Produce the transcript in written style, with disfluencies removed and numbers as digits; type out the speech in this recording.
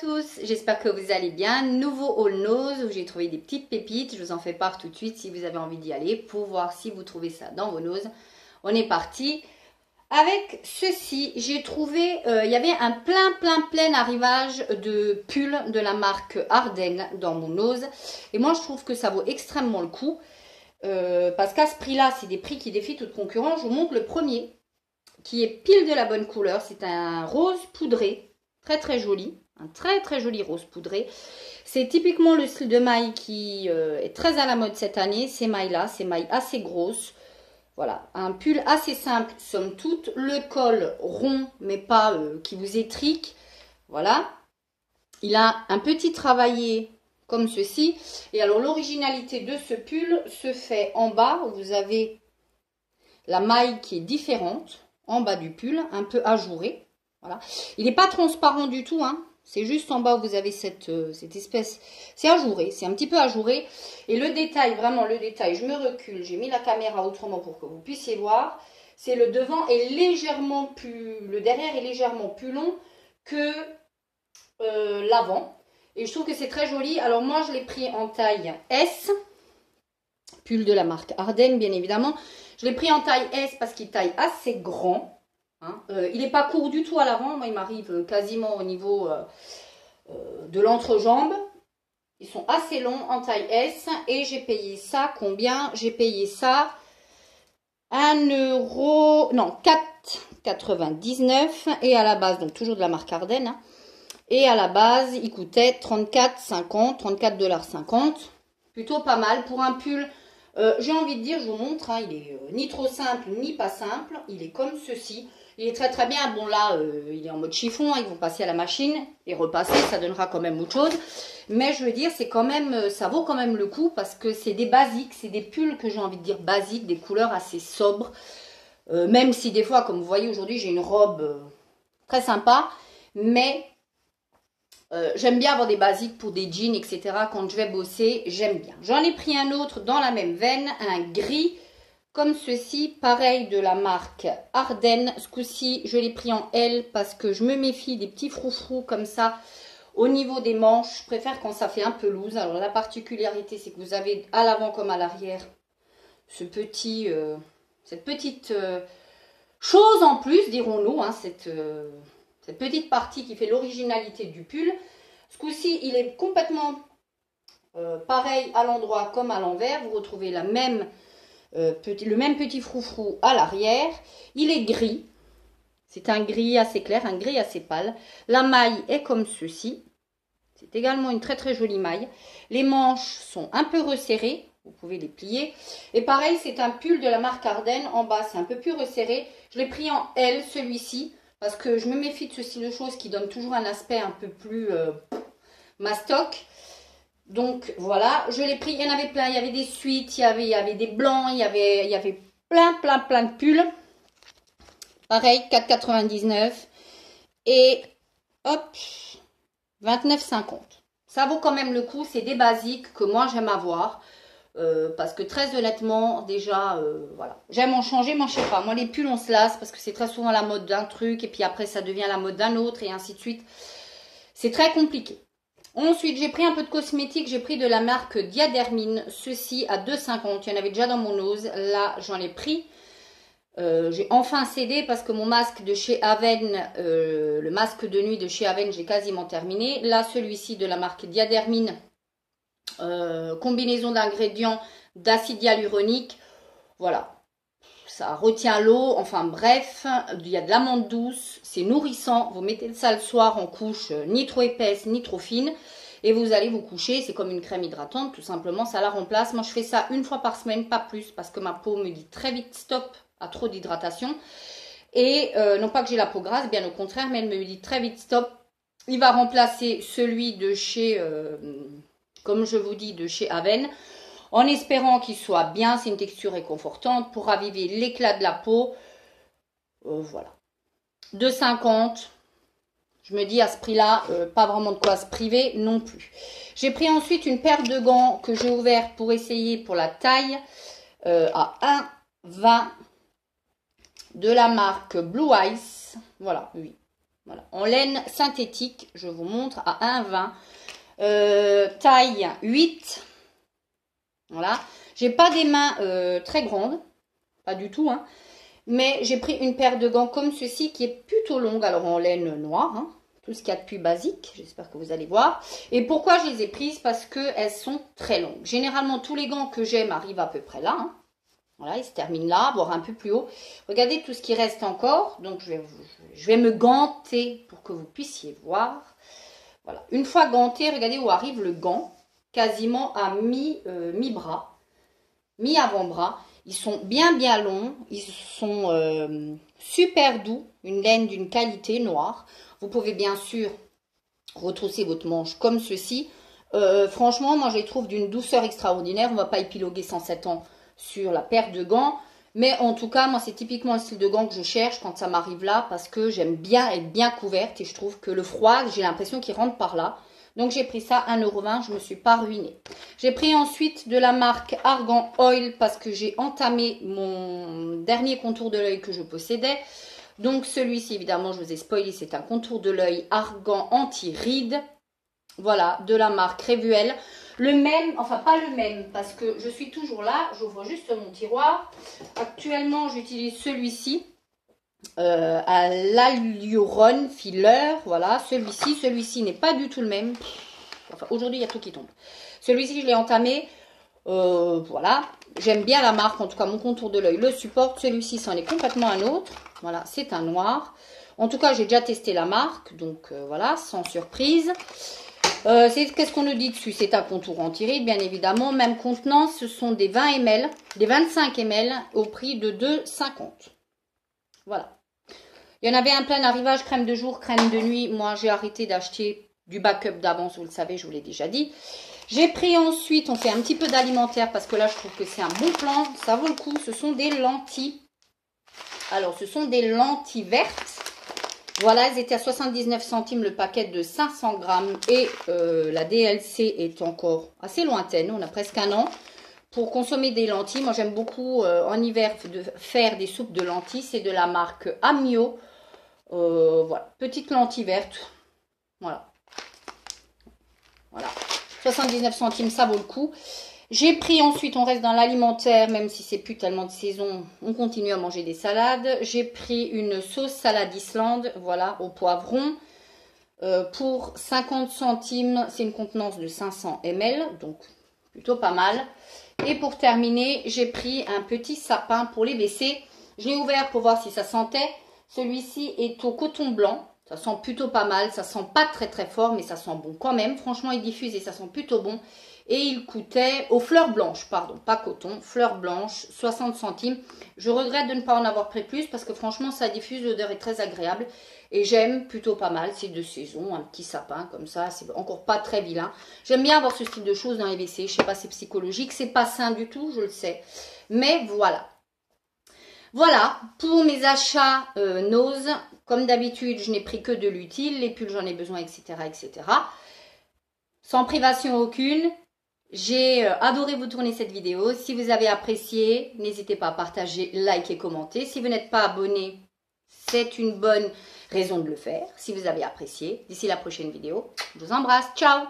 Tous, j'espère que vous allez bien. Nouveau haul nose où j'ai trouvé des petites pépites. Je vous en fais part tout de suite si vous avez envie d'y aller pour voir si vous trouvez ça dans vos noses. On est parti avec ceci. J'ai trouvé, il y avait un plein arrivage de pulls de la marque Ardennes dans mon nose. Et moi, je trouve que ça vaut extrêmement le coup. Parce qu'à ce prix-là, c'est des prix qui défient toute concurrence. Je vous montre le premier qui est pile de la bonne couleur. C'est un rose poudré, très joli. Un très joli rose poudré. C'est typiquement le style de maille qui est très à la mode cette année. Ces mailles-là, ces mailles assez grosses. Voilà, un pull assez simple, somme toute. Le col rond, mais pas qui vous étrique. Voilà. Il a un petit travaillé comme ceci. Et alors, l'originalité de ce pull se fait en bas. Où vous avez la maille qui est différente. En bas du pull, un peu ajouré. Voilà. Il n'est pas transparent du tout, hein. C'est juste en bas où vous avez cette espèce, c'est ajouré, c'est un petit peu ajouré. Et le détail, vraiment le détail, je me recule, j'ai mis la caméra autrement pour que vous puissiez voir. C'est le devant est légèrement plus, le derrière est légèrement plus long que l'avant. Et je trouve que c'est très joli. Alors moi je l'ai pris en taille S, pull de la marque Ardennes bien évidemment. Je l'ai pris en taille S parce qu'il taille assez grand. Hein. Il n'est pas court du tout à l'avant, moi il m'arrive quasiment au niveau de l'entrejambe. Ils sont assez longs en taille S et j'ai payé ça combien? J'ai payé ça 1 €, non 4,99 et à la base, donc toujours de la marque Ardennes, hein, et à la base il coûtait 34,50, 34,50 $. Plutôt pas mal pour un pull. J'ai envie de dire, je vous montre, hein, il est ni trop simple ni pas simple, il est comme ceci. Il est très bien. Bon là, il est en mode chiffon. Hein, ils vont passer à la machine et repasser. Ça donnera quand même autre chose. Mais je veux dire, c'est quand même, ça vaut quand même le coup parce que c'est des basiques. C'est des pulls que j'ai envie de dire basiques. Des couleurs assez sobres. Même si des fois, comme vous voyez aujourd'hui, j'ai une robe très sympa. Mais j'aime bien avoir des basiques pour des jeans, etc. Quand je vais bosser, j'aime bien. J'en ai pris un autre dans la même veine. Un gris. Comme ceci, pareil de la marque Ardennes. Ce coup-ci, je l'ai pris en L parce que je me méfie des petits froufrous comme ça au niveau des manches. Je préfère quand ça fait un peu loose. Alors la particularité, c'est que vous avez à l'avant comme à l'arrière cette petite chose en plus, dirons-nous, hein, cette petite partie qui fait l'originalité du pull. Ce coup-ci, il est complètement pareil à l'endroit comme à l'envers. Vous retrouvez le même petit froufrou à l'arrière. Il est gris. C'est un gris assez clair, un gris assez pâle. La maille est comme ceci. C'est également une très jolie maille. Les manches sont un peu resserrées. Vous pouvez les plier. Et pareil, c'est un pull de la marque Ardennes. En bas, c'est un peu plus resserré. Je l'ai pris en L, celui-ci. Parce que je me méfie de ce style de choses qui donne toujours un aspect un peu plus mastoc. Donc voilà, je l'ai pris, il y en avait plein, il y avait des suites, il y avait des blancs, il y avait plein de pulls. Pareil, 4,99 et hop, 29,50. Ça vaut quand même le coup, c'est des basiques que moi j'aime avoir. Parce que très honnêtement, déjà, voilà. J'aime en changer, moi je sais pas. Moi les pulls on se lasse parce que c'est très souvent la mode d'un truc et puis après ça devient la mode d'un autre et ainsi de suite. C'est très compliqué. Ensuite, j'ai pris un peu de cosmétiques. J'ai pris de la marque Diadermine. Ceci à 2,50. Il y en avait déjà dans mon nose. Là, j'en ai pris. J'ai enfin cédé parce que mon masque de chez Aven, le masque de nuit de chez Aven, j'ai quasiment terminé. Là, celui-ci de la marque Diadermine. Combinaison d'ingrédients d'acide hyaluronique. Voilà. Ça retient l'eau, enfin bref, il y a de l'amande douce, c'est nourrissant. Vous mettez ça le soir en couche, ni trop épaisse, ni trop fine. Et vous allez vous coucher, c'est comme une crème hydratante, tout simplement, ça la remplace. Moi, je fais ça une fois par semaine, pas plus, parce que ma peau me dit très vite stop à trop d'hydratation. Et non pas que j'ai la peau grasse, bien au contraire, mais elle me dit très vite stop. Il va remplacer celui de chez, comme je vous dis, de chez Aven. En espérant qu'il soit bien, c'est une texture réconfortante pour raviver l'éclat de la peau. Voilà. 2,50. Je me dis à ce prix-là, pas vraiment de quoi se priver non plus. J'ai pris ensuite une paire de gants que j'ai ouvert pour essayer pour la taille à 1,20 de la marque Blue Ice. Voilà, oui. Voilà, en laine synthétique, je vous montre à 1,20. Taille 8. Voilà. J'ai pas des mains très grandes. Pas du tout, hein. Mais j'ai pris une paire de gants comme ceci qui est plutôt longue. Alors en laine noire, hein. Tout ce qu'il y a de plus basique. J'espère que vous allez voir. Et pourquoi je les ai prises? Parce qu'elles sont très longues. Généralement, tous les gants que j'aime arrivent à peu près là, hein. Voilà, ils se terminent là, voire un peu plus haut. Regardez tout ce qui reste encore. Donc, je vais me ganter pour que vous puissiez voir. Voilà. Une fois ganté, regardez où arrive le gant. Quasiment à mi-bras, mi-avant-bras. Ils sont bien longs. Ils sont super doux. Une laine d'une qualité noire. Vous pouvez bien sûr retrousser votre manche comme ceci. Franchement, moi, je les trouve d'une douceur extraordinaire. On ne va pas épiloguer 107 ans sur la paire de gants. Mais en tout cas, moi, c'est typiquement le style de gants que je cherche quand ça m'arrive là. Parce que j'aime bien être bien couverte. Et je trouve que le froid, j'ai l'impression qu'il rentre par là. Donc, j'ai pris ça à 1,20 €. Je ne me suis pas ruinée. J'ai pris ensuite de la marque Argan Oil. Parce que j'ai entamé mon dernier contour de l'œil que je possédais. Donc, celui-ci, évidemment, je vous ai spoilé. C'est un contour de l'œil Argan anti-rides. Voilà, de la marque Revuel. Le même, enfin pas le même, parce que je suis toujours là. J'ouvre juste mon tiroir. Actuellement, j'utilise celui-ci. À l'Hyaluron Filler. Voilà, celui-ci n'est pas du tout le même. Enfin, aujourd'hui, il y a tout qui tombe. Celui-ci, je l'ai entamé. Voilà, j'aime bien la marque. En tout cas, mon contour de l'œil le supporte. Celui-ci, c'en est complètement un autre. Voilà, c'est un noir. En tout cas, j'ai déjà testé la marque. Donc, voilà, sans surprise. Qu'est-ce qu'on nous dit dessus? C'est un contour anti-rides, bien évidemment. Même contenance, ce sont des 20 ml, des 25 ml au prix de 2,50 €. Voilà. Il y en avait un plein arrivage, crème de jour, crème de nuit. Moi, j'ai arrêté d'acheter du backup d'avance, vous le savez, je vous l'ai déjà dit. J'ai pris ensuite, on fait un petit peu d'alimentaire parce que là, je trouve que c'est un bon plan. Ça vaut le coup. Ce sont des lentilles. Alors, ce sont des lentilles vertes. Voilà, elles étaient à 79 centimes le paquet de 500 grammes et la DLC est encore assez lointaine. On a presque un an pour consommer des lentilles. Moi, j'aime beaucoup en hiver faire des soupes de lentilles. C'est de la marque Amio. Voilà, petite lentille verte. Voilà. Voilà. 79 centimes, ça vaut le coup. J'ai pris ensuite, on reste dans l'alimentaire, même si c'est plus tellement de saison, on continue à manger des salades. J'ai pris une sauce salade Islande, voilà, au poivron. Pour 50 centimes, c'est une contenance de 500 ml, donc plutôt pas mal. Et pour terminer, j'ai pris un petit sapin pour les WC. Je l'ai ouvert pour voir si ça sentait. Celui-ci est au coton blanc. Ça sent plutôt pas mal. Ça sent pas très fort, mais ça sent bon quand même. Franchement, il diffuse et ça sent plutôt bon. Et il coûtait, aux fleurs blanches, pardon, pas coton, fleurs blanches, 60 centimes. Je regrette de ne pas en avoir pris plus parce que franchement, ça diffuse, l'odeur est très agréable. Et j'aime plutôt pas mal, c'est de saison, un petit sapin comme ça, c'est encore pas très vilain. J'aime bien avoir ce style de choses dans les WC, je sais pas, c'est psychologique, c'est pas sain du tout, je le sais. Mais voilà. Voilà, pour mes achats Nose, comme d'habitude, je n'ai pris que de l'utile, les pulls j'en ai besoin, etc., etc. Sans privation aucune. J'ai adoré vous tourner cette vidéo. Si vous avez apprécié, n'hésitez pas à partager, liker, commenter. Si vous n'êtes pas abonné, c'est une bonne raison de le faire. Si vous avez apprécié, d'ici la prochaine vidéo, je vous embrasse. Ciao!